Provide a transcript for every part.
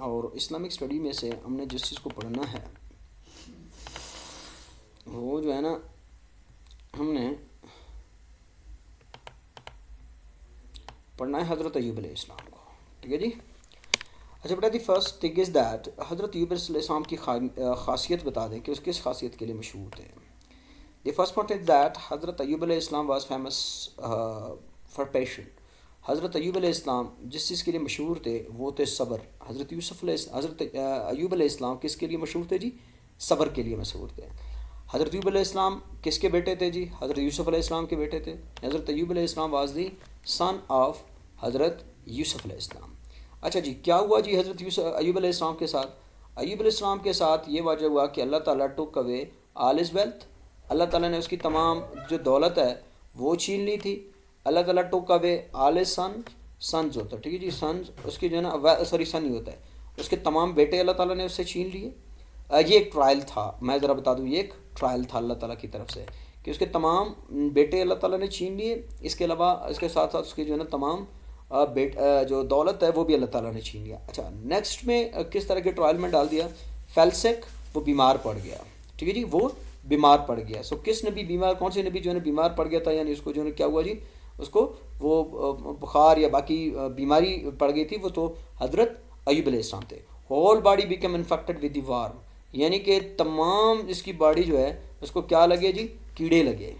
اور Islamic study میں سے ہم نے جس چیز کو پڑھنا ہے وہ جو ہے نا ہم نے پڑھنا ہے حضرت ایوب علیہ السلام کو. ٹھیک ہے جی. اچھا بیٹا the first thing is that Hazrat Ayub علیہ السلام کی خاصیت بتا دیں کہ اس کس خاصیت کے لیے مشہور تھے. The first point is that Hazrat Ayub علیہ السلام واز فیمس فار پیشنٹ. حضرت ایوب علیہ السلام جس چیز کے لیے مشہور تھے وہ تھے صبر. حضرت ایوب علیہ السلام کس کے لیے مشہور تھے جی؟ صبر کے لیے مشہور تھے. حضرت ایوب علیہ السلام کس کے بیٹے تھے جی؟ حضرت یوسف علیہ السلام کے بیٹے تھے. حضرت ایوب علیہ السلام واز دی سن آف حضرت یوسف علیہ السلام. اچھا جی کیا ہوا جی حضرت ایوب علیہ السلام کے ساتھ؟ ایوب علیہ السلام کے ساتھ یہ واقعہ ہوا کہ اللہ تعالیٰ ٹوک اوے آل ہز ویلتھ. اللہ تعالیٰ نے اس کی تمام جو دولت ہے وہ چھین لی تھی. اللہ تعالیٰ ٹوک اوے آل ہز سنز ہوتا ہے. ٹھیک ہے جی. سنز اس کی جو ہے نا سن نہیں ہوتا ہے, اس کے تمام بیٹے اللہ تعالیٰ نے اس سے چھین لیے. یہ ایک ٹرائل تھا, میں ذرا بتا دوں, یہ ایک ٹرائل تھا اللہ تعالیٰ کی طرف سے کہ اس کے تمام بیٹے اللہ تعالیٰ نے چھین لیے. اس کے علاوہ اس کے ساتھ ساتھ اس کے جو ہے نا تمام جو دولت ہے وہ بھی اللہ تعالیٰ نے چھین لیا. اچھا نیکسٹ میں کس طرح کے ٹرائل میں ڈال دیا؟ فیلسک, وہ بیمار پڑ گیا. ٹھیک ہے جی, وہ بیمار پڑ گیا. سو کس نبی بیمار, کون سے نبی جو ہے نا بیمار پڑ گیا تھا, یعنی اس کو جو ہے کیا ہوا جی, اس کو وہ بخار یا باقی بیماری پڑ گئی تھی, وہ تو حضرت ایوب علیہ السلام تھے. Whole body become infected with the warm, یعنی کہ تمام اس کی باڈی جو ہے اس کو کیا لگے جی؟ کیڑے لگے.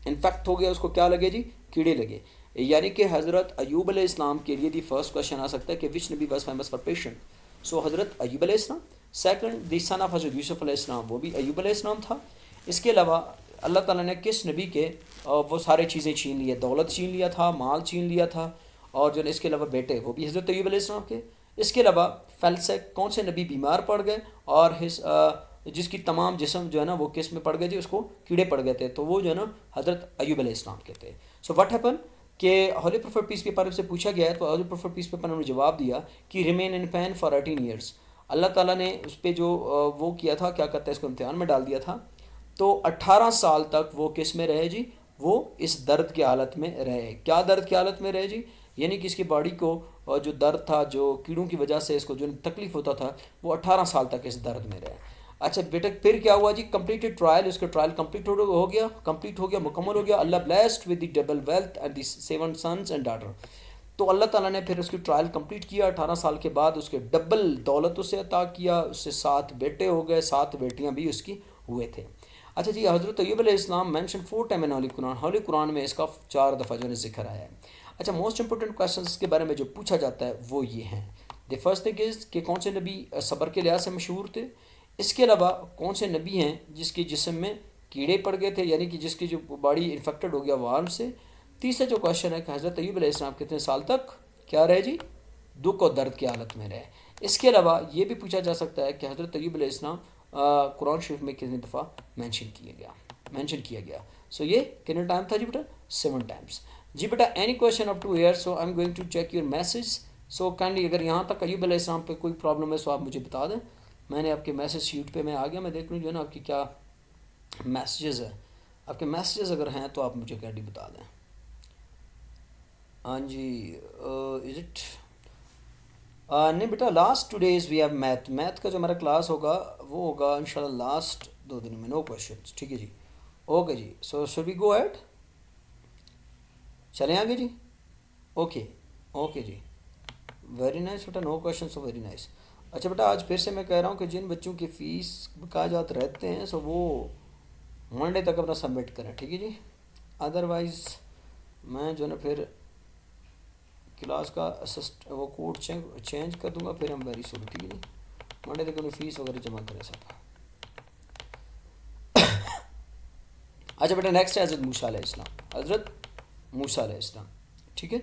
انفیکٹ ہو گیا, اس کو کیا لگے جی؟ کیڑے لگے. یعنی کہ حضرت ایوب علیہ السلام کے لیے دی فرسٹ کوشچن آ سکتا ہے کہ وچ نبی واز فیمس فار پیشنٹ. سو حضرت ایوب علیہ السلام. سیکنڈ دی سن آف حضرت یوسف علیہ السلام, وہ بھی ایوب علیہ السلام تھا. اس کے علاوہ اللہ تعالیٰ نے کس نبی کے وہ سارے چیزیں چھین لی, دولت چھین لیا تھا, مال چھین لیا تھا, اور جو ہے اس کے علاوہ بیٹے وہ بھی حضرت ایوب علیہ السلام کے. اس کے علاوہ فیلسک, کون سے نبی بیمار پڑ گئے اور جس کی تمام جسم جو ہے نا وہ کس میں پڑ گئے تھے, اس کو کیڑے پڑ گئے تھے, تو وہ جو ہے نا حضرت ایوب علیہ السلام کے تھے. سو واٹ ہیپن کہ ہولی پروفیٹ پیس پیپر سے پوچھا گیا ہے, تو ہولی پروفیٹ پیس پیپر نے جواب دیا کہ remain in pain for 18 years. Allah تعالیٰ نے اس پہ جو وہ کیا تھا, کیا کہتے ہیں, اس کو امتحان میں ڈال دیا تھا, تو 18 سال تک وہ کس میں رہے جی؟ وہ اس درد کی حالت میں رہے. کیا درد کی حالت میں رہے جی؟ یعنی کہ اس کی باڈی کو جو درد تھا, جو کیڑوں کی وجہ سے اس کو جو تکلیف ہوتا تھا, وہ 18 سال تک اس درد میں رہے. اچھا بیٹا پھر کیا ہوا جی؟ کمپلیٹڈ ٹرائل, اس کا ٹرائل کمپلیٹ ہو گیا, مکمل ہو گیا. Allah blessed with the double wealth and the 7 sons and daughter. تو اللہ تعالیٰ نے پھر اس کی ٹرائل کمپلیٹ کیا. 18 سال کے بعد اس کے ڈبل دولت اسے عطا کیا, اس سے 7 بیٹے ہو گئے, 7 بیٹیاں بھی اس کی ہوئے تھے. اچھا جی, حضرت ایوب علیہ السلام مینشن 4 ٹائم ان ہولی قرآن. ہولی قرآن میں اس کا 4 دفعہ جو ہے ذکر آیا ہے. اچھا موسٹ امپورٹنٹ کویشچنس کے بارے میں جو پوچھا جاتا ہے وہ یہ ہیں. دی فرسٹ تھنگ از کہ کون سے نبی صبر کے لحاظ سے مشہور تھے. اس کے علاوہ کون سے نبی ہیں جس کی جسم میں کیڑے پڑ گئے تھے, یعنی کہ جس کی جو باڈی انفیکٹڈ ہو گیا وارم سے. تیسرا جو کویشچن ہے کہ حضرت ایوب علیہ السلام کتنے سال تک کیا رہے جی؟ دکھ اور درد کی حالت میں رہے. اس کے علاوہ یہ بھی پوچھا جا سکتا ہے کہ حضرت ایوب علیہ السلام قرآن شریف میں کتنی دفعہ مینشن کیا گیا. سو یہ کتنا ٹائم تھا جی بیٹا؟ 7 ٹائمس. جی بیٹا any question up to here, so I am going to check your message. So kindly اگر یہاں تک ایوب علیہ السلام پہ کوئی پرابلم ہے سو آپ مجھے بتا دیں. میں نے آپ کے میسج شیٹ پہ میں آ گیا, میں دیکھ لوں جو ہے نا آپ کی کیا میسیجز ہے. آپ کے میسیجز اگر ہیں تو آپ مجھے کائنڈلی بتا دیں. ہاں جی, از اٹ نہیں بیٹا, last 2 days we have math کا جو ہمارا کلاس ہوگا وہ ہوگا انشاءاللہ لاسٹ 2 دنوں میں. No questions. ٹھیک ہے جی, اوکے جی. So should we go ahead, چلیں آگے جی. اوکے جی, ویری نائس بیٹا, no question, so very nice. اچھا بیٹا آج پھر سے میں کہہ رہا ہوں کہ جن بچوں کی فیس بقاجات رہتے ہیں سو وہ منڈے تک اپنا سبمٹ کریں. ٹھیک ہے جی, ادروائز میں جو ہے نا پھر کلاس کا وہ کوڈ چینج کر دوں گا, پھر ہم ویری سون. ٹھیک ہے جی, منڈے تک اپنی فیس وغیرہ جمع کریں سب. اچھا بیٹا نیکسٹ ہے حضرت موسیٰ علیہ السلام. ٹھیک ہے.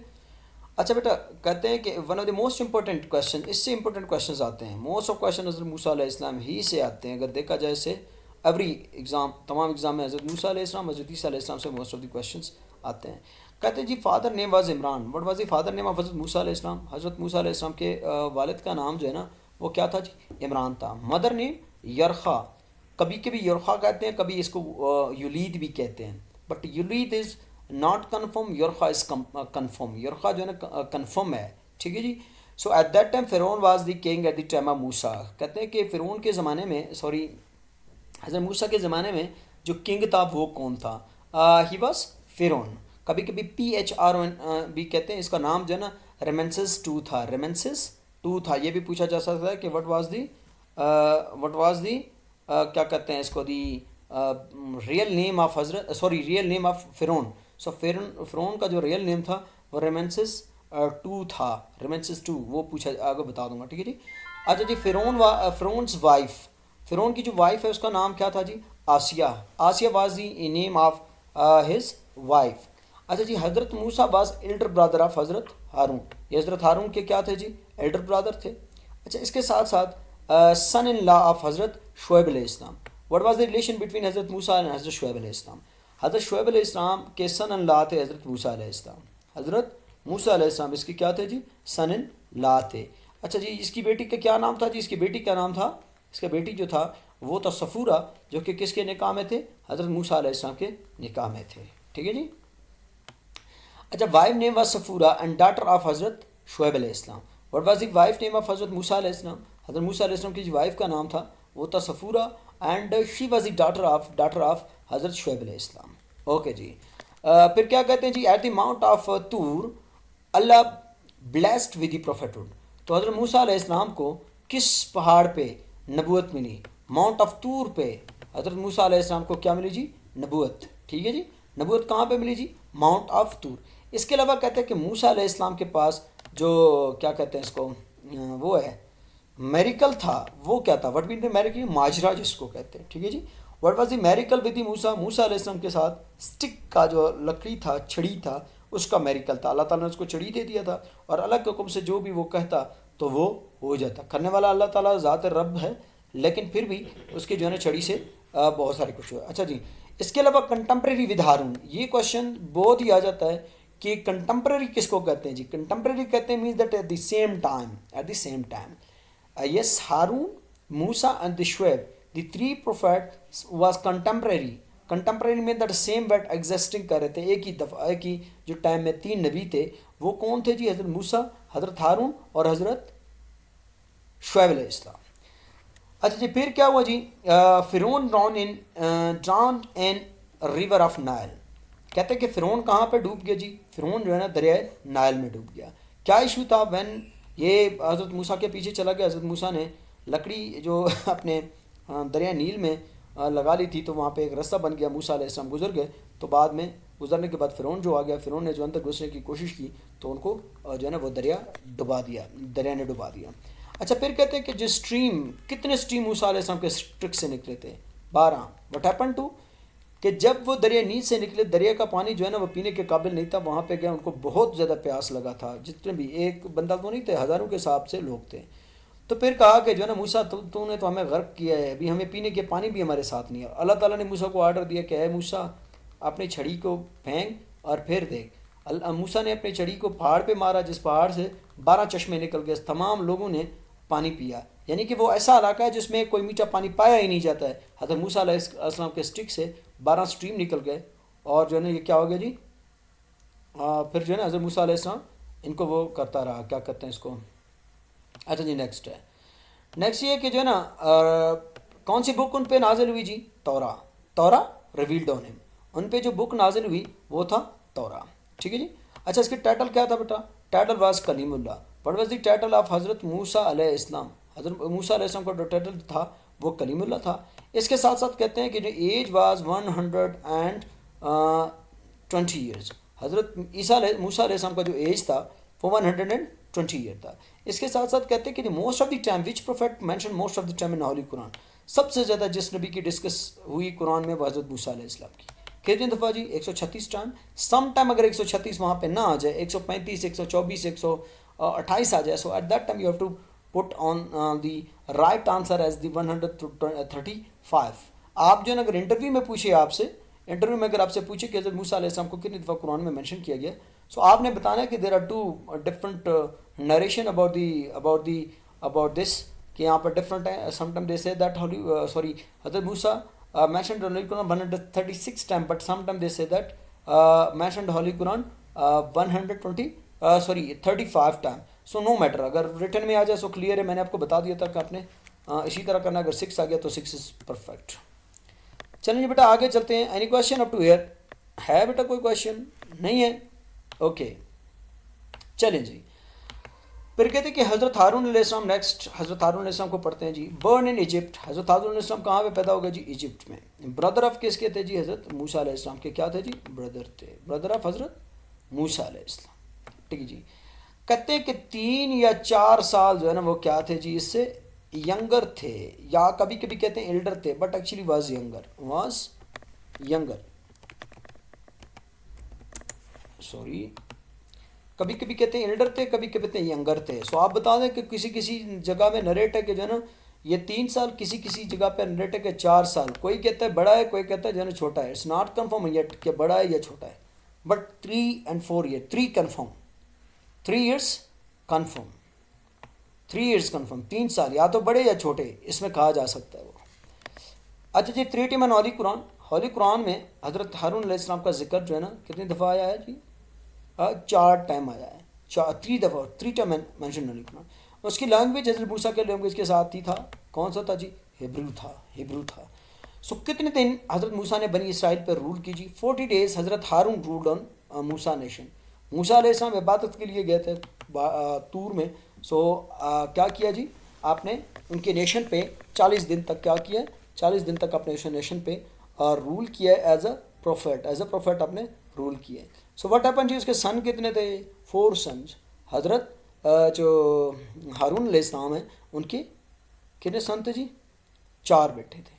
اچھا بیٹا کہتے ہیں کہ one of the most important question, اس سے امپورٹنٹ کویشچنز آتے ہیں. موسٹ آف کویشچن حضرت موسیٰ علیہ السلام ہی سے آتے ہیں. اگر دیکھا جائے سے ایوری ایگزام, تمام ایگزام میں حضرت موسیٰ علیہ السلام, حضرت عیسیٰ علیہ السلام سے موسٹ آف دی کویشچنز آتے ہیں. کہتے ہیں جی father name was Imran. What was the father name of Hazrat Musa علیہ السلام. حضرت موسیٰ علیہ السلام کے والد کا نام جو ہے نا وہ کیا تھا جی؟ عمران تھا. مدر نیم یرخا. کبھی کبھی یرخا کہتے ہیں, کبھی اس کو یولید بھی کہتے ہیں, بٹ یولید از ناٹ کنفرم, یرخا از کنفرم. یرخا جو ہے نا کنفرم ہے. ٹھیک ہے جی. So at that time Firaun was the king at the time of Musa. کہتے ہیں کہ فرعون کے زمانے میں حضرت موسیٰ کے زمانے میں جو کنگ تھا وہ کون تھا؟ ہی واز فرعون. کبھی کبھی PHRON بھی کہتے ہیں. اس کا نام جو ہے نا ریمنسس ٹو تھا. یہ بھی پوچھا جا سکتا ہے کہ وٹ واز دی کیا کہتے ہیں اس کو، دی real name of real name of فرعون. سو فرعون کا جو ریئل نیم تھا وہ ریمنسس ٹو تھا. ریمنسس ٹو وہ پوچھا، آگے بتا دوں گا. ٹھیک ہے جی. اچھا جی، فرعونز وائف، فرعون کی جو وائف ہے اس کا نام کیا تھا جی؟ Asiya was the name of his wife. اچھا جی، Hazrat Musa was elder brother of Hazrat Haroon. یہ حضرت ہارون کے کیا تھے جی؟ ایلڈر برادر تھے. اچھا، اس کے ساتھ ساتھ سن ان لا آف حضرت شعیب علیہ السلام. What was the relation between حضرت موسیٰ اینڈ حضرت شعیب علیہ السلام؟ حضرت شعیب علیہ السلام کے سن ان لا تھے حضرت موسیٰ علیہ السلام. حضرت موسیٰ علیہ السلام اس کے کیا تھے جی؟ سن ان لا تھے. اچھا جی، اس کی بیٹی کا کیا نام تھا جی؟ اس کی بیٹی کا نام تھا، اس کا بیٹی جو تھا وہ تھا صفورہ، جو کہ کس کے نکاح میں تھے؟ حضرت موسیٰ علیہ السلام کے نکاح میں تھے. ٹھیک ہے جی. اچھا، wife name was Safura and daughter of حضرت شعیب علیہ السلام. What was the wife name of Hazrat Musa علیہ السلام؟ حضرت موسیٰ علیہ السلام کی جو وائف کا نام تھا وہ تھا Safura and she was the daughter of حضرت شعیب علیہ السلام. اوکے جی. پھر کیا کہتے ہیں جی؟ ایٹ دی ماؤنٹ آف طور اللہ بلیسڈ ود دی پروفیٹہڈ. تو حضرت موسیٰ علیہ السلام کو کس پہاڑ پہ نبوت ملی؟ ماؤنٹ آف طور پہ حضرت موسیٰ علیہ السلام کو کیا ملی جی؟ نبوت. ٹھیک ہے جی. نبوت کہاں پہ ملی جی؟ ماؤنٹ آف طور. اس کے علاوہ کہتے ہیں کہ موسیٰ علیہ السلام کے پاس جو کیا کہتے ہیں اس کو، وہ ہے میریکل تھا. وہ کیا تھا؟ What mean the miracle? ماجرا جس کو کہتے ہیں. ٹھیک ہے جی. What was the miracle with the Musa علیہ السلام کے ساتھ اسٹک کا جو لکڑی تھا، چھڑی تھا، اس کا میریکل تھا. اللہ تعالیٰ نے اس کو چھڑی دے دیا تھا اور اللہ کے حکم سے جو بھی وہ کہتا تو وہ ہو جاتا. کرنے والا اللہ تعالیٰ ذات رب ہے، لیکن پھر بھی اس کے جو ہے نا چھڑی سے بہت سارے کچھ ہوا. اچھا جی، اس کے علاوہ کنٹمپریری ود ہارون. یہ کوشچن بہت ہی آ جاتا ہے کہ کنٹمپریری کس کو کہتے ہیں جی؟ کنٹمپریری کہتے ہیں means that at the same time. Yes, Haroon, Musa and the Shoaib, the three prophet was contemporary. Contemporary mean that same wait existing کر رہے تھے ایک ہی جو ٹائم میں. 3 نبی تھے. وہ کون تھے جی؟ حضرت موسیٰ، حضرت ہارون اور حضرت شعیب علیہ السلام. اچھا جی، پھر کیا ہوا جی؟ Firaun drowned in river of Nile. کہتے ہیں کہ فرعون کہاں پہ ڈوب گیا جی؟ فرعون جو ہے نا دریائے نائل میں ڈوب گیا. کیا ایشو تھا؟ وین یہ حضرت موسیٰ کے پیچھے چلا گیا. حضرت موسیٰ نے لکڑی جو اپنے دریائے نیل میں لگا لی تھی، تو وہاں پہ ایک رستہ بن گیا. موسیٰ علیہ السلام گزر گئے. تو بعد میں گزرنے کے بعد فرعون جو آ گیا، فرعون نے جو اندر گھسنے کی کوشش کی تو ان کو جو ہے نا وہ دریا نے ڈبا دیا. اچھا، پھر کہتے ہیں کہ جو کتنے اسٹریم موسیٰ علیہ السلام کے اسٹرک سے نکلے تھے؟ 12. وٹ ہیپن ٹو کہ جب وہ دریا نیل سے نکلے، دریا کا پانی جو ہے نا وہ پینے کے قابل نہیں تھا. وہاں پہ گیا، ان کو بہت زیادہ پیاس لگا تھا. جتنے بھی، ایک بندہ تو نہیں تھے، ہزاروں کے حساب سے لوگ تھے. تو پھر کہا کہ جو ہے نا موسیٰ تو نے تو ہمیں غرق کیا ہے، ابھی ہمیں پینے کے پانی بھی ہمارے ساتھ نہیں ہے. اللہ تعالیٰ نے موسیٰ کو آرڈر دیا کہ اے موسیٰ، اپنی چھڑی کو پھینک اور پھر دیکھ. موسیٰ نے اپنی چھڑی کو پہاڑ پہ مارا، جس پہاڑ سے 12 چشمے نکل گئے. تمام لوگوں نے پانی پیا. یعنی کہ وہ ایسا علاقہ ہے جس میں کوئی میٹھا پانی پایا ہی نہیں جاتا ہے. حضرت موسیٰ علیہ السلام کے اسٹک سے 12 اسٹریم نکل گئے اور جو ہے نا یہ کیا ہو گیا جی؟ پھر جو ہے نا حضرت موسیٰ علیہ السلام ان کو وہ کرتا رہا، کیا کہتے ہیں اس کو. اچھا جی، نیکسٹ یہ کہ جو ہے نا کون سی بک ان پہ نازل ہوئی جی؟ تورا ریویلڈ آن ہم. ان پہ جو بک نازل ہوئی وہ تھا تورا. ٹھیک ہے جی. اچھا، اس کی ٹائٹل کیا تھا بیٹا؟ Title was Kalimullah. What was the title of Hazrat Musa علیہ السلام؟ حضرت موسیٰ علیہ السلام کا جو ٹائٹل تھا وہ کلیم اللہ تھا. اس کے ساتھ ساتھ کہتے ہیں کہ جو ایج واز 120 ایئرز. حضرت موسیٰ علیہ السلام کا جو ایج تھا وہ 120 ایئر تھا. اس کے ساتھ ساتھ کہتے ہیں کہ most of the time which prophet mention most of the time in holy Quran. سب سے زیادہ جس نبی کی ڈسکس ہوئی قرآن میں وہ حضرت موسیٰ علیہ السلام کی. کتنی دفعہ جی؟ 136 ٹائم. سم ٹائم اگر 136 وہاں پہ نہ آ جائے، 135، 124، 128 آ جائے، so at that time you have to put on the right answer as the 135. آپ جو ہے نا اگر انٹرویو میں پوچھے، اگر آپ سے پوچھے کہ حضرت موسیٰ علیہ السلام کو کتنی دفعہ قرآن میں مینشن کیا گیا، سو آپ نے بتانا ہے کہ there are 2 different narration about this, کہ یہاں پر ڈفرنٹ ہے. سم ٹائم دے سے دیٹ حضرت موسیٰ mentioned Holy Quran 136 times, but sometimes they say that mentioned Holy Quran 35 times. So no matter, اگر ریٹن میں آ جائے سو کلیئر ہے، میں نے آپ کو بتا دیا تھا کہ آپ نے اسی طرح کرنا، اگر 6 آ گیا تو 6 از پرفیکٹ. چلیں جی بیٹا آگے چلتے ہیں. Any question up to here? ہے بیٹا کوئی کویشچن؟ نہیں ہے؟ اوکے چلیں جی. پھر کہتے ہیں کہ حضرت ہارون علیہ السلام، نیکسٹ حضرت ہارون علیہ السلام کو پڑھتے ہیں جی. برن ان ایجپٹ، حضرت ہارون علیہ السلام کہاں پہ پیدا ہو گئے جی؟ ایجپٹ میں. بردر آف کس کے تھے جی؟ حضرت موسیٰ علیہ السلام کے کیا تھے جی؟ بردر تھے. بردر آف حضرت موسیٰ علیہ السلام. ٹھیک ہے جی. کہتے ہیں کہ 3 یا 4 سال جو ہے نا وہ کیا تھے جی؟ اس سے ینگر تھے، یا کبھی کبھی کہتے ہیں ایلڈر تھے، but actually was younger sorry, کبھی کبھی کہتے ہیں ایلڈر تھے، کبھی کبھی کہتے ہیں ینگر تھے. سو آپ بتا دیں کہ کسی کسی جگہ میں نریٹ ہے کہ جو ہے نا یہ 3 سال، کسی کسی جگہ پہ نریٹ ہے کہ 4 سال. کوئی کہتا ہے بڑا ہے، کوئی کہتا ہے جو ہے نا چھوٹا ہے. اٹس ناٹ کنفرم یٹ کہ بڑا ہے یا چھوٹا ہے، but 3 and 4 years، 3 confirm, 3 years confirm, 3 years confirm. 3 سال یا تو بڑے یا چھوٹے، اس میں کہا جا سکتا ہے وہ. اچھا جی. 3 ٹائم ہولی قرآن، ہولی قرآن میں حضرت ہارون علیہ السلام کا ذکر جو ہے نا کتنی دفعہ آیا ہے جی؟ 4 ٹائم آیا ہے. 3 دفعہ، 3 ٹائم مینشن ہولی قرآن. اس کی لینگویج حضرت موسیٰ کے لینگویج کے ساتھ ہی تھا. کون سا تھا جی؟ ہیبرو تھا، ہیبرو تھا. سو کتنے دن حضرت موسیٰ نے بنی اسرائیل پر رول کی جی؟ 40 days حضرت ہارون رولڈ آن موسیٰ نیشن. موسیٰ علیہ السلام عبادت کے لیے گئے تھے طور میں. سو کیا کیا جی؟ آپ نے ان کے نیشن پہ 40 دن تک کیا کیا؟ 40 دن تک اپنے نیشن پہ رول کیا ہے. ایز اے پروفیٹ آپ نے رول کیا ہے. سو واٹ ہیپن جی؟ اس کے سن کتنے تھے؟ 4 sons. حضرت جو ہارون علیہ السلام ہیں ان کے کتنے سن تھے جی؟ 4 بیٹے تھے.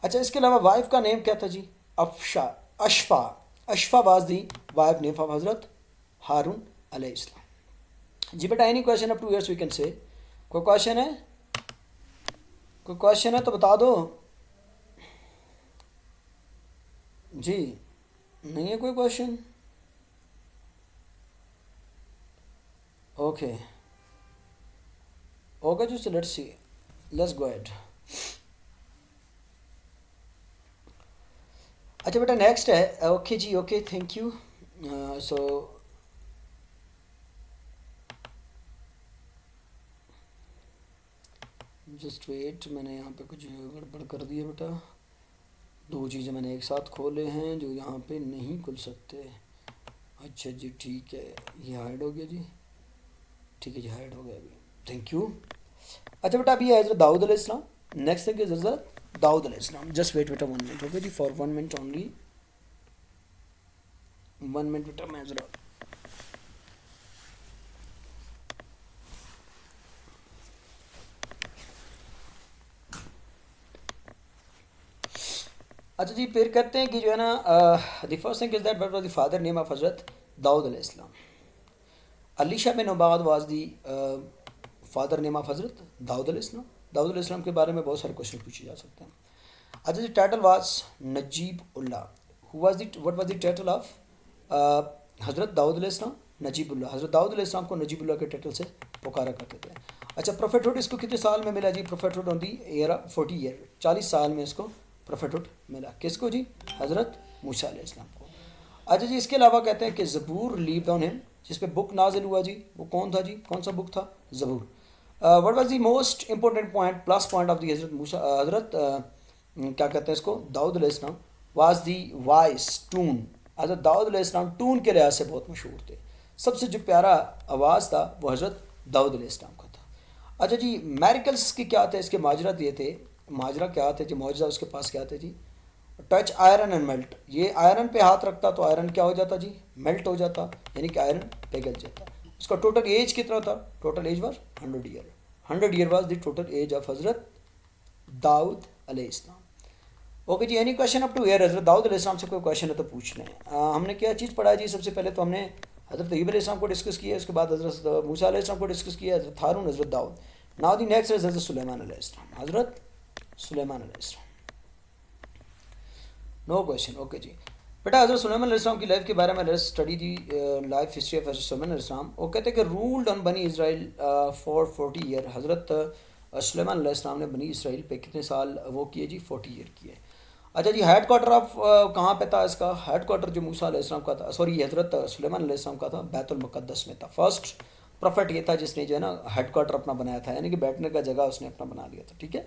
اچھا اس کے علاوہ وائف کا نیم کیا تھا جی؟ Ashfa was the wife name of Hazrat Haroon علیہ السلام. جی بیٹا any question up to here we can say? کوئی کویشچن ہے؟ کوئی کویشچن ہے تو بتا دو جی. نہیں ہے کوئی کویشچن؟ اوکے اوکے جی. So let's see, let's go at. اچھا بیٹا نیکسٹ ہے. اوکے جی okay thank you. So just wait, میں نے یہاں پہ کچھ گڑبڑ کر دیا بیٹا. 2 چیزیں میں نے ایک ساتھ کھولے ہیں جو یہاں پہ نہیں کھل سکتے. اچھا جی ٹھیک ہے، یہ ہائڈ ہو گیا جی. ٹھیک ہے جی ہائڈ ہو گیا ابھی. Thank you. اچھا بیٹا ابھی ہے حضرت داؤد علیہ السلام. نیکسٹ تھنگ از حضرت داؤد علیہ السلام. جسٹ ویٹ بیٹا 1 منٹ. اوکے جی فار 1 منٹ اونلی. 1 منٹ بیٹا میں ذرا اچھا جی. پھر کہتے ہیں کہ جو ہے نا دی first thing is that what was the father name of Hazrat Dawood علیہ السلام. علیشہ بن عباد was the father name of Hazrat Dawood علیہ السلام. داؤد علیہ السلام کے بارے میں بہت سارے کوشچن پوچھے جا سکتے ہیں. اچھا جی. Title was Najibullah. What was the title of Hazrat Dawood علیہ السلام؟ نجیب اللہ. حضرت داؤد علیہ السلام کو نجیب اللہ کے ٹائٹل سے پکارا کرتے تھے. اچھا پروفیٹہڈ اس کو کتنے سال میں ملا جی؟ پروفیٹہڈ آن دی ایئر 40 ایئر، 40 سال میں اس کو پروفیٹہڈ ملا. کس کو جی؟ حضرت موسیٰ علیہ السلام کو. اچھا جی. اس کے علاوہ کہتے ہیں کہ زبور لیوڈ آن ہم، جس پہ بک نازل ہوا جی، وہ کون تھا جی؟ کون سا بک تھا؟ زبور. What was the most important point, plus point of the حضرت موسیٰ، حضرت کیا کہتے ہیں اس کو، داؤد علیہ السلام واز دی وائس ٹون. حضرت داؤد علیہ السلام ٹون کے لحاظ سے بہت مشہور تھے. سب سے جو پیارا آواز تھا وہ حضرت داؤد علیہ السلام کا تھا. اچھا جی. میریکلس کی کیا تھے؟ اس کے ماجرات یہ تھے. ماجرا کیا تھے جی؟ معجزہ اس کے پاس کیا تھے جی؟ Touch iron and melt. یہ آئرن پہ ہاتھ رکھتا تو آئرن کیا ہو جاتا جی؟ میلٹ ہو جاتا، یعنی کہ آئرن پگھل جاتا. اس کا ٹوٹل ایج کتنا تھا؟ Total age was 100 year. 100 year was the total age of Hazrat Dawood علیہ السلام. اوکے جی. Any question up to here? Hazrat Dawood علیہ السلام سے کوئی کویشچن ہے تو پوچھ لیں. ہم نے کیا چیز پڑھا جی؟ سب سے پہلے تو ہم نے حضرت ایوب علیہ السلام کو ڈسکس کیا، اس کے بعد حضرت موسیٰ علیہ السلام کو ڈسکس کیا، حضرت ہارون، حضرت داؤد. ناؤ دی نیکسٹ از حضرت سلیمان علیہ السلام. حضرت سلیمان علیہ السلام. نو کویشچن. اوکے جی. بیٹا حضرت سلیمان علیہ السلام کی لائف کے بارے میں let's study the life history of Hazrat Sulaiman علیہ السلام. وہ کہتے ہیں کہ رولڈ آن بنی اسرائیل فار 40 ایئر. حضرت سلیمان علیہ السلام نے بنی اسرائیل پہ کتنے سال وہ کیے جی؟ 40 ایئر کیے. اچھا جی. ہیڈ کوارٹر آف کہاں پہ تھا اس کا؟ ہیڈ کوارٹر جو موسیٰ علیہ السلام کا تھا، سوری حضرت سلیمان علیہ السلام کا تھا، بیت المقدس میں تھا. فرسٹ پروفیٹ یہ تھا جس نے جو ہے نا ہیڈ کوارٹر اپنا بنایا تھا، یعنی کہ بیٹھنے کا جگہ اس نے اپنا بنا لیا تھا، ٹھیک ہے.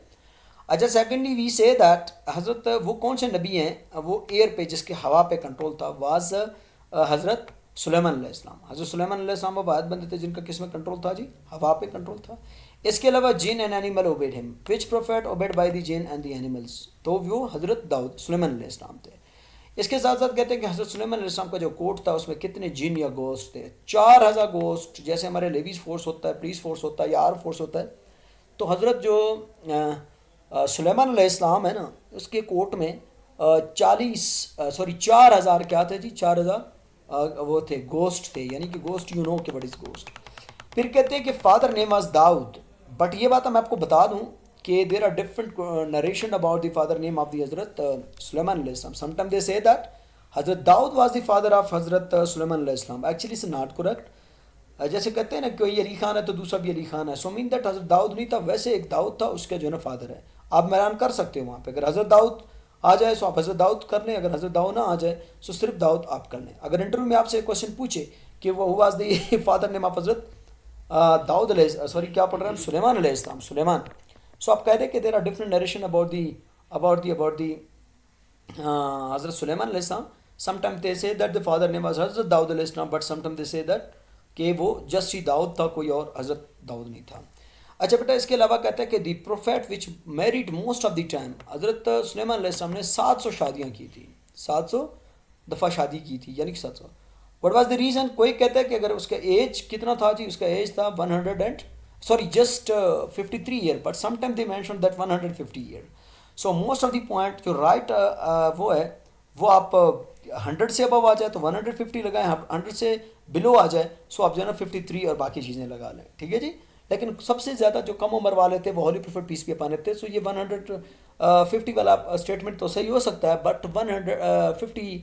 اچھا سیکنڈلی وی سے دیٹ حضرت وہ کون سے نبی ہیں وہ ایئر پہ جس کے ہوا پہ کنٹرول تھا، واز حضرت سلیمان علیہ السلام. حضرت سلیمان علیہ السلام وہ واحد بندے تھے جن کا کس میں کنٹرول تھا جی؟ ہوا پہ کنٹرول تھا. اس کے علاوہ جن and animal obeyed him, which prophet obeyed by the jinn and the animals, تو وہ حضرت داؤد سلیمان علیہ السلام تھے. اس کے ساتھ ساتھ کہتے ہیں کہ حضرت سلیمان علیہ السلام کا جو کوٹ تھا اس میں کتنے جن یا گوسٹ تھے؟ 4000 گوسٹ. جیسے ہمارے لیویز فورس ہوتا ہے، پولیس فورس ہوتا ہے یا آرم فورس ہوتا ہے، تو حضرت جو سلیمان علیہ السلام ہے نا اس کے کوٹ میں 4000 کیا تھے جی؟ 4000 وہ تھے گوسٹ تھے، یعنی کہ گوسٹ یو نو کہ وٹ از گوسٹ. پھر کہتے ہیں کہ father name was Dawood, but یہ بات میں آپ کو بتا دوں کہ there are different narration about the father name of the Hazrat Sulaiman علیہ السلام. Some time they say that Hazrat Dawood was the father of Hazrat Sulaiman علیہ السلام. Actually it's not correct. جیسے کہتے ہیں نا کوئی علی خان ہے تو دوسرا بھی علی خان ہے، سو مین دیٹ حضرت داؤد نہیں تھا، ویسے ایک داؤد تھا اس کا جو ہے نا فادر ہے. آپ میران کر سکتے ہو وہاں پہ، اگر حضرت داؤد آ جائے سو آپ حضرت داؤد کر لیں، اگر حضرت داؤد نہ آ جائے سو صرف داؤد آپ کر لیں. اگر انٹرویو میں آپ سے کوشچن پوچھے کہ وہ was the father name of Hazrat Dawood علیہ سوری کیا پڑھ رہے ہیں ہم؟ سلیمان علیہ السلام، سلیمان. سو آپ کہہ دیں کہ there are different narration about the Hazrat Sulaiman علیہ السلام. Some time they say that the father name was Hazrat Dawood علیہ السلام، but some time they say that کہ وہ جسٹ ہی داؤد تھا، کوئی اور حضرت داؤد نہیں تھا. اچھا بیٹا اس کے علاوہ کہتا ہے کہ the prophet which married most of the time, Hazrat Sulaiman علیہ السلام نے 700 شادیاں کی تھی، 700 دفعہ شادی کی تھی، یعنی کہ 700. What was the reason? کوئی کہتا ہے کہ اگر اس کا ایج کتنا تھا جی، اس کا ایج تھا 53 year, but some time they mention that 150 year. So most of the point جو رائٹ وہ ہے وہ آپ 100 سے ابو آ جائے تو 150 لگائیں، 100 سے بلو آ جائے سو آپ جو ہے نا 53 اور باقی چیزیں لگا لیں، ٹھیک ہے جی. لیکن سب سے زیادہ جو کم عمر والے تھے وہ ہولی پروفیٹ پیس بھی اپانے تھے. سو یہ 150 والا اسٹیٹمنٹ تو صحیح ہو سکتا ہے، بٹ 150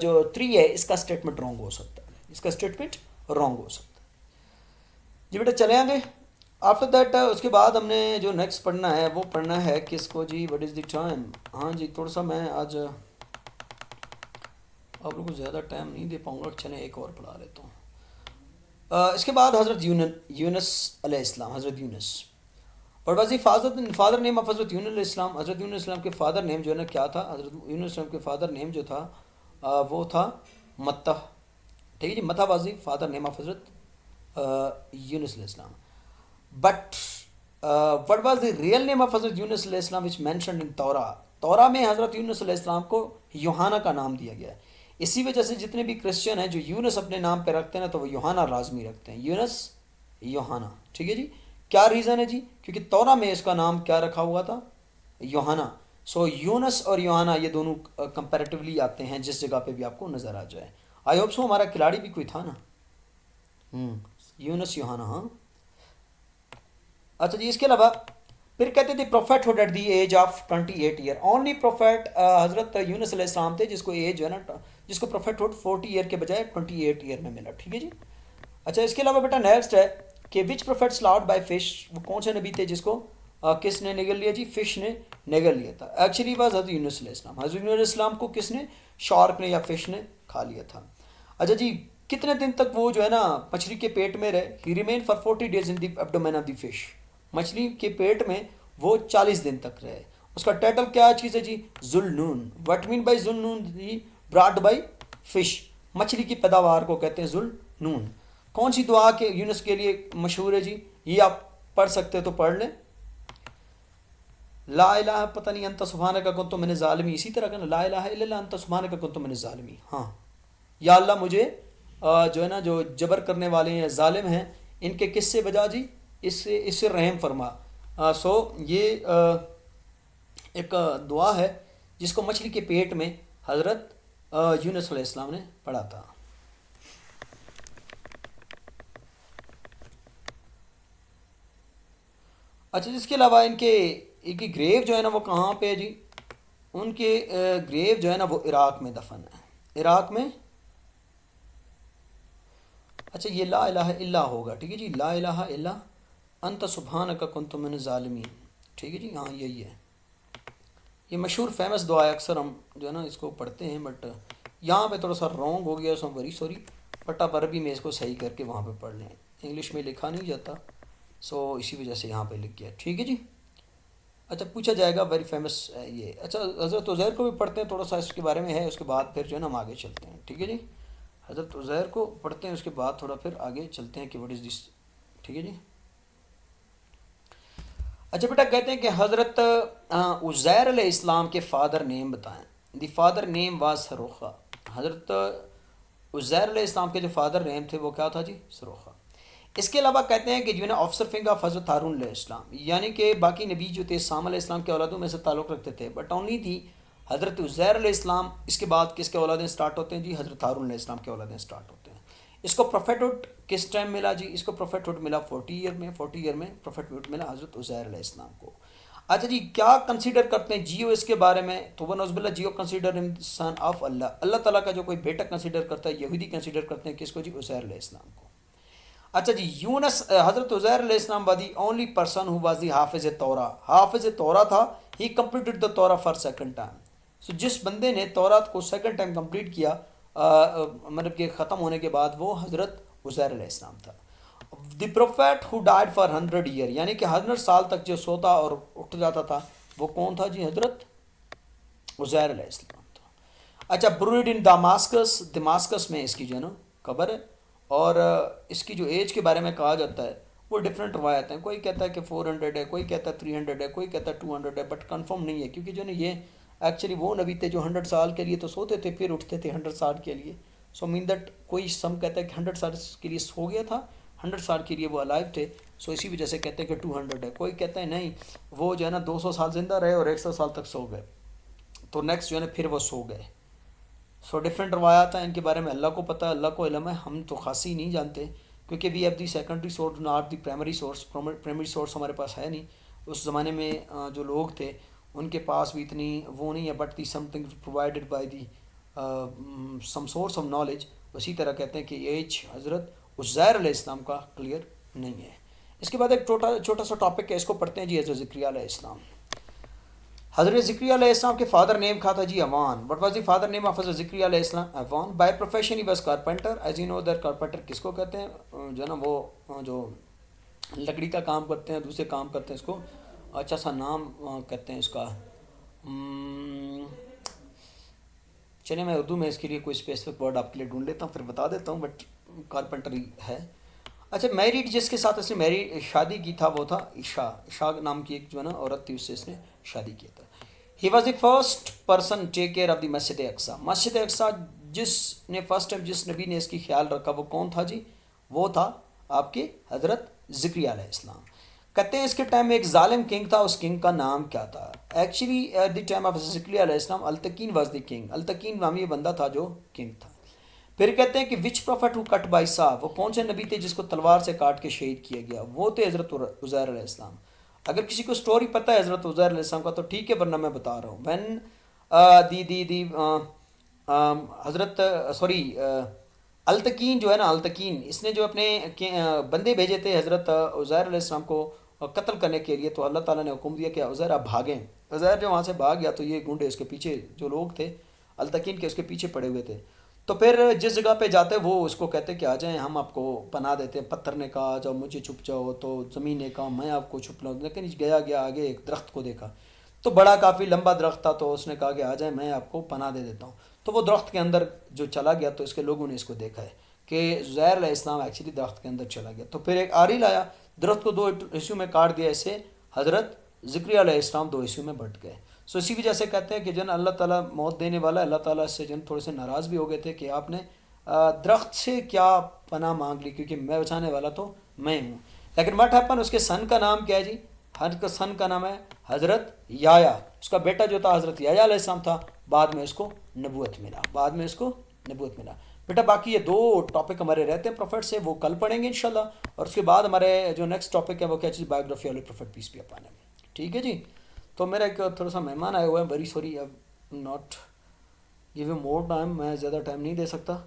جو 3 ہے اس کا اسٹیٹمنٹ رانگ ہو سکتا ہے، اس کا اسٹیٹمنٹ رانگ ہو سکتا ہے. جی بیٹا چلے آگے. آفٹر دیٹ اس کے بعد ہم نے جو نیکسٹ پڑھنا ہے وہ پڑھنا ہے کس کو جی؟ What is the time? ہاں جی تھوڑا سا میں آج آپ لوگوں کو زیادہ ٹائم نہیں دے پاؤں گا، چلیں ایک اور پڑھا لیتا ہوں. اس کے بعد حضرت یونس علیہ السلام، حضرت یونس. اور was the father name of Hazrat Younus علیہ السلام. حضرت یونس علیہ السلام کے فادر نیم جو ہے نا کیا تھا؟ حضرت یونس علیہ السلام کے فادر نیم جو تھا وہ تھا متہ، ٹھیک ہے جی. Matta was the father name of Hazrat Younus علیہ السلام. But what was the real name of Hazrat Younus علیہ السلام وچ مینشنڈ ان تورا؟ تورا میں حضرت یونس علیہ السلام کو یوحنا کا نام دیا گیا ہے. اسی وجہ سے جتنے بھی کرسچن ہیں جو یونس اپنے نام پہ رکھتے ہیں نا تو وہ یوحنا لازمی رکھتے ہیں، یونس یوحنا، ٹھیک ہے جی. کیا ریزن ہے جی؟ کیونکہ تورا میں اس کا نام کیا رکھا ہوا تھا؟ یوحنا. سو یونس اور یوحنا یہ دونوں کمپیریٹیولی آتے ہیں جس جگہ پہ بھی آپ کو نظر آ جائے. آئی ہوپ سو ہمارا کھلاڑی بھی کوئی تھا نا، یونس یوحنا. ہاں اچھا جی. اس کے علاوہ پھر کہتے تھے prophet Hud at the age of 28 year. Only prophet Hazrat Younus علیہ السلام تھے جس کو ایج جو ہے نا جس کو پروفیٹ ہوڈ 40 ایئر کے بجائے 28 ایئر میں ملا، ٹھیک ہے جی. اچھا اس کے علاوہ بیٹا نیکسٹ ہے کہ وچ پروفیٹ سلاؤڈ بائی فش، وہ کون سے نبی تھے جس کو کس نے نگل لیا جی؟ فش نے نگل لیا تھا. ایکچولی واز حضرت یونس علیہ السلام. حضرت یونس علیہ السلام کو کس نے؟ شارک نے یا فش نے کھا لیا تھا. اچھا جی کتنے دن تک وہ جو ہے نا مچھلی کے پیٹ میں رہے؟ He remain for 40 days in the abdomen of the fish. مچھلی کے پیٹ میں وہ 40 دن تک رہے. اس کا ٹائٹل کیا چیز ہے جی؟ Zunnun. What mean by Zunnun جی؟ Brought by fish. مچھلی کی پیداوار کو کہتے ہیں ذوالنون. کون سی دعا کے یونس کے لیے مشہور ہے جی؟ یہ آپ پڑھ سکتے تو پڑھ لیں. لا الہ پتہ نہیں انت سبحانک کنت من الظالمین، اسی طرح کا نا لا الہ الا اللہ انت سبحانک کنت من الظالمین. ہاں یا اللہ مجھے جو ہے نا جو جبر کرنے والے ہیں ظالم ہیں ان کے کس سے بجا جی؟ اس سے رحم فرما. سو یہ ایک دعا ہے جس کو مچھلی کے پیٹ میں حضرت یونس علیہ السلام نے پڑھا تھا. اچھا اس کے علاوہ ان کی گریو جو ہے نا وہ کہاں پہ ہے جی؟ ان کے گریو جو ہے نا وہ عراق میں دفن ہے، عراق میں. اچھا یہ لا الہ الا ہوگا، ٹھیک ہے جی. لا الہ الا انت سبحانک کنت من الظالمین، ٹھیک ہے جی. ہاں یہی ہے، یہ مشہور فیمس دعا ہے، اکثر ہم جو ہے نا اس کو پڑھتے ہیں، بٹ یہاں پہ تھوڑا سا رانگ ہو گیا، سو ویری سوری. بٹ آپ عربی میں اس کو صحیح کر کے وہاں پہ پڑھ لیں. انگلش میں لکھا نہیں جاتا، سو اسی وجہ سے یہاں پہ لکھ گیا. ٹھیک ہے جی. اچھا پوچھا جائے گا ویری فیمس یہ. اچھا حضرت عزیر کو بھی پڑھتے ہیں، تھوڑا سا اس کے بارے میں ہے، اس کے بعد پھر جو ہے نا ہم آگے چلتے ہیں. ٹھیک ہے جی. حضرت عزیر کو پڑھتے ہیں، اس کے بعد تھوڑا پھر آگے چلتے ہیں کہ وٹ از دس. ٹھیک ہے جی. اچھا بیٹا کہتے ہیں کہ حضرت عزیر علیہ السلام کے فادر نیم بتائیں. The father name was Sarukha. Hazrat Uzair علیہ السلام کے جو فادر نیم تھے وہ کیا تھا جی؟ سروخا. اس کے علاوہ کہتے ہیں کہ جو ہے نا آفسر فنگ آف حضرت ہارون علیہ السلام، یعنی کہ باقی نبی جو تھے سام علیہ السلام کے اولادوں میں سے تعلق رکھتے تھے، بٹ اونلی تھی حضرت عزیر علیہ السلام. اس کے بعد کس کے اولادیں سٹارٹ ہوتے ہیں جی؟ حضرت ہارون علیہ السلام کے اولادیں سٹارٹ ہوتے ہیں. اس کو پروفیٹہڈ کس ٹائم ملا جی؟ اس کو پروفیٹہڈ ملا 40 ایئر میں پروفیٹہڈ ملا حضرت عزیر علیہ السلام کو. اچھا جی کیا کنسیڈر کرتے ہیں جیو اس کے بارے میں؟ تو وہ نوز باللہ جیو کنسیڈر سن آف اللہ، اللہ تعالیٰ کا جو کوئی بیٹا کنسیڈر کرتا ہے، یہودی کنسیڈر کرتے ہیں کس کو جی؟ عزیر علیہ السلام کو. اچھا جی یونس حضرت عزیر علیہ السلام was the only person who was the حافظ تورا. حافظ تورا تھا. he completed the Torah for second time. سو جس بندے نے تورات کو سیکنڈ ٹائم کمپلیٹ کیا مطلب کہ ختم ہونے کے بعد، وہ حضرت عزیر علیہ السلام تھا. The prophet who died for 100 year, یعنی کہ 100 سال تک جو سوتا اور اٹھ جاتا تھا وہ کون تھا جی؟ حضرت عزیر علیہ السلام تھا. اچھا بروڈ ان دماسکس، دماسکس میں اس کی جو ہے نا قبر ہے. اور اس کی جو ایج کے بارے میں کہا جاتا ہے وہ ڈفرینٹ روایت ہیں. کوئی کہتا ہے کہ 400 ہے، کوئی کہتا ہے 300 ہے، کوئی کہتا ہے 200 ہے، بٹ کنفرم نہیں ہے کیونکہ جو ہے نا یہ ایکچولی وہ نبی تھے جو 100 سال کے لیے تو سوتے تھے پھر اٹھتے تھے 100 سال کے لیے. سو مین دیٹ کوئی سم کہتا ہے کہ 100 سال کے لیے سو گیا تھا، 100 سال کے لیے وہ الائیو تھے، سو اسی وجہ سے کہتے ہیں کہ 200 ہے. کوئی کہتا ہے نہیں وہ جو ہے نا 200 سال زندہ رہے اور 100 سال تک سو گئے، تو نیکسٹ جو ہے نا پھر وہ سو گئے. سو ڈفرینٹ روایات ہیں ان کے بارے میں، اللہ کو پتہ ہے، اللہ کو علم ہے، ہم تو خاصی نہیں جانتے کیونکہ we have the secondary source not the primary source. Primary source ہمارے پاس ہے نہیں. اس زمانے میں جو لوگ تھے ان کے پاس بھی اتنی وہ نہیں ہے، but the some thing provided by the some source of knowledge. اسی طرح کہتے ہیں کہ ایج حضرت عزیر علیہ السلام کا کلیئر نہیں ہے. اس کے بعد ایک چھوٹا سا ٹاپک ہے، اس کو پڑھتے ہیں جی. حضرت زکریا علیہ السلام. حضرت زکریا علیہ السلام کے فادر نیم کیا تھا جی؟ Awan. What was the father name of Hazrat Zakariya علیہ السلام؟ Awan. By profession he was carpenter. As you know that carpenter کس کو کہتے ہیں؟ جو ہے نا وہ جو لکڑی کا کام کرتے ہیں، دوسرے کام کرتے ہیں، اس کو اچھا سا نام کہتے ہیں اس کا. چلیں میں اردو میں اس کے لیے کوئی اسپیسیفک ورڈ آپ کے لیے ڈھونڈ لیتا ہوں پھر بتا دیتا ہوں، بٹ کارپینٹر ہی ہے. اچھا میریڈ جس کے ساتھ اس نے شادی کی تھا وہ تھا عشاء. عشاء نام کی ایک جو ہے نا عورت تھی، اس سے اس نے شادی کیا تھا. He was the first person take care of the مسجد اقصیٰ. مسجد اقصیٰ جس نے فرسٹ ٹائم جس نبی نے اس کی خیال رکھا وہ کون تھا جی؟ وہ تھا آپ کے حضرت زکریا علیہ السلام. کہتے ہیں اس کے ٹائم میں ایک ظالم کنگ تھا، اس کنگ کا نام کیا تھا؟ Actually at the time of Zakariya علیہ السلام التقین واز دی کنگ. التقین نامی بندہ تھا جو کنگ تھا. پھر کہتے ہیں کہ وچ پروفٹ ہو کٹ بائی سا، وہ کون سے نبی تھے جس کو تلوار سے کاٹ کے شہید کیا گیا؟ وہ تھے حضرت عزیر علیہ السلام. اگر کسی کو سٹوری پتہ ہے حضرت عزیر علیہ السلام کا تو ٹھیک ہے، ورنہ میں بتا رہا ہوں. وین دی حضرت التقین جو ہے نا، التقین اس نے جو اپنے بندے بھیجے تھے حضرت عزیر علیہ السلام کو قتل کرنے کے لیے، تو اللہ تعالیٰ نے حکم دیا کہ عزیر آپ بھاگیں. عزیر جو وہاں سے بھاگ گیا تو یہ گنڈے اس کے پیچھے جو لوگ تھے التقین کے اس کے پیچھے پڑے ہوئے تھے. تو پھر جس جگہ پہ جاتے وہ اس کو کہتے کہ آ جائیں ہم آپ کو پناہ دیتے ہیں. پتھر نے کہا جاؤ مجھے چھپ جاؤ، تو زمین نے کہا میں آپ کو چھپ لاؤں. لیکن گیا آگے ایک درخت کو دیکھا تو بڑا کافی لمبا درخت تھا، تو اس نے کہا کہ آ جائیں میں آپ کو پناہ دے دیتا ہوں. تو وہ درخت کے اندر جو چلا گیا تو اس کے لوگوں نے اس کو دیکھا ہے کہ زہر علیہ السلام ایکچولی درخت کے اندر چلا گیا. تو پھر ایک آری لایا، درخت کو 2 حصوں میں کاٹ دیا. اسے حضرت زکریا علیہ السلام 2 حصوں میں بٹ گئے. سو اسی وجہ سے کہتے ہیں کہ جن اللہ تعالیٰ موت دینے والا، اللہ تعالیٰ سے جن تھوڑے سے ناراض بھی ہو گئے تھے کہ آپ نے درخت سے کیا پناہ مانگ لی، کیونکہ میں بچانے والا تو میں ہوں. لیکن واٹ ہیپن، اس کے سن کا نام کیا ہے جی؟ ہر کا سن کا نام ہے حضرت یحییٰ. اس کا بیٹا جو تھا حضرت یحییٰ علیہ السلام تھا. بعد میں اس کو نبوت ملا. بیٹا باقی یہ 2 ٹاپک ہمارے رہتے ہیں پروفیٹ سے، وہ کل پڑھیں گے انشاءاللہ. اور اس کے بعد ہمارے جو نیکسٹ ٹاپک ہے وہ کیا چیز؟ Biography of prophet peace be upon him. ٹھیک ہے جی. تو میرا ایک تھوڑا سا مہمان آئے ہوئے ہیں، very sorry not give you more time. میں زیادہ ٹائم نہیں دے سکتا.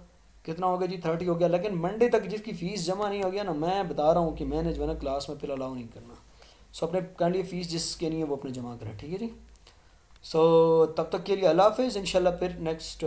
کتنا ہو گیا جی؟ 30 ہو گیا. لیکن منڈے تک جس کی فیس جمع نہیں ہو گیا نا، میں بتا رہا ہوں کہ میں نے جو ہے نا کلاس میں پھر الاؤ نہیں کرنا. سو اپنے کائنڈلی فیس جس کے نہیں ہے وہ اپنے جمع کریں. ٹھیک ہے جی. سو تب تک کے لیے اللہ حافظ. انشاءاللہ پھر نیکسٹ